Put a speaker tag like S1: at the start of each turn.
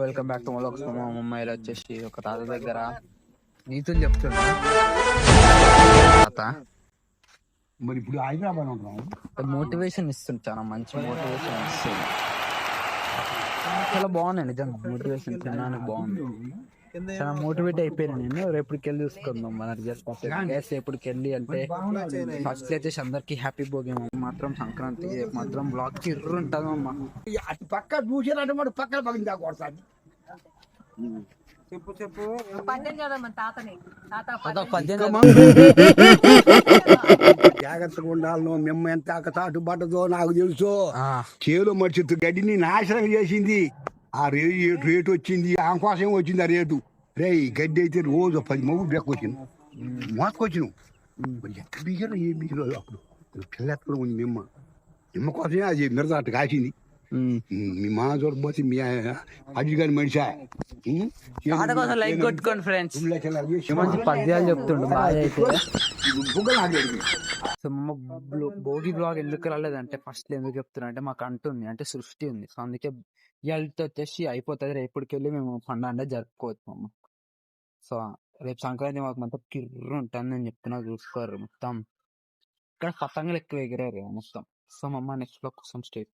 S1: Welcome back to మొలక్స్. మా అమ్మాయిలు వచ్చేసి ఒక తాత దగ్గర నీతులు చెప్తున్నా. తాత
S2: మరి ఇప్పుడు హైదరాబాద్ ఉంటాం.
S1: మోటివేషన్ ఇస్తుంది, చాలా మంచి మోటివేషన్ ఇస్తుంది. చాలా బాగున్నాయి నిజంగా, మోటివేషన్ తినడానికి బాగుంది. చాలా మోటివేట్ అయిపోయాను నేను. రేపటికి వెళ్ళి చూసుకుందాం మన రిజల్ట్. రేపటికి వెళ్ళి అంటే ఫస్ట్ వచ్చేసి అందరికి హ్యాపీ భోగి. మాత్రం సంక్రాంతి మాత్రం బ్లాగ్ చిర్రు ఉంటుంది అమ్మ.
S2: అటు పక్క చూసారంటే మరి పక్కన పక్కన దాకా కొడతాది.
S3: చెప్పు జాగ్రత్తగా ఉండాలను. మేము ఎంత చాటు పడ్డదో నాకు తెలుసు. చేలో మడిచెత్తు గడ్డిని నాశనం చేసింది. ఆ రేటు వచ్చింది, ఆంకోసం వచ్చింది ఆ రేటు. రే గడ్డి అయితే రోజు 10 మగులు బెక్కొచ్చింది, మోసుకొచ్చినావు. ఎక్కడ బీగారు ఏ బీగలో అప్పుడు పిల్లెత్తుకుని ఉంది. నిమ్మ కోసమే అది మిరదాట కాసింది. మీ మా చూడకపోతే మీ అడ్డు గారి మనిషి
S1: లైక్ కొట్టుకోండి ఫ్రెండ్స్. మంచి పద్యాలు చెప్తుండు బాగా అయితే. సో మా భోగి బ్లాగ్ ఎందుకు రాలేదంటే ఫస్ట్ ఎందుకు చెప్తున్నా అంటే మాకు అంటుంది అంటే సృష్టి ఉంది. సో అందుకే ఇవాళతో వచ్చేసి అయిపోతుంది. రేపటికి వెళ్ళి మేము పండుగ జరుపుకోవచ్చు మమ్మ. సో రేపు సంక్రాంతి మాకు మొత్తం కిర్రు ఉంటుంది అని చెప్తున్నా, చూసుకోరు మొత్తం. ఇక్కడ పతంగులు ఎక్కువ ఎగిరారు మొత్తం. సో మమ్మ నెక్స్ట్ బ్లాగ్ కోసం స్టేట్.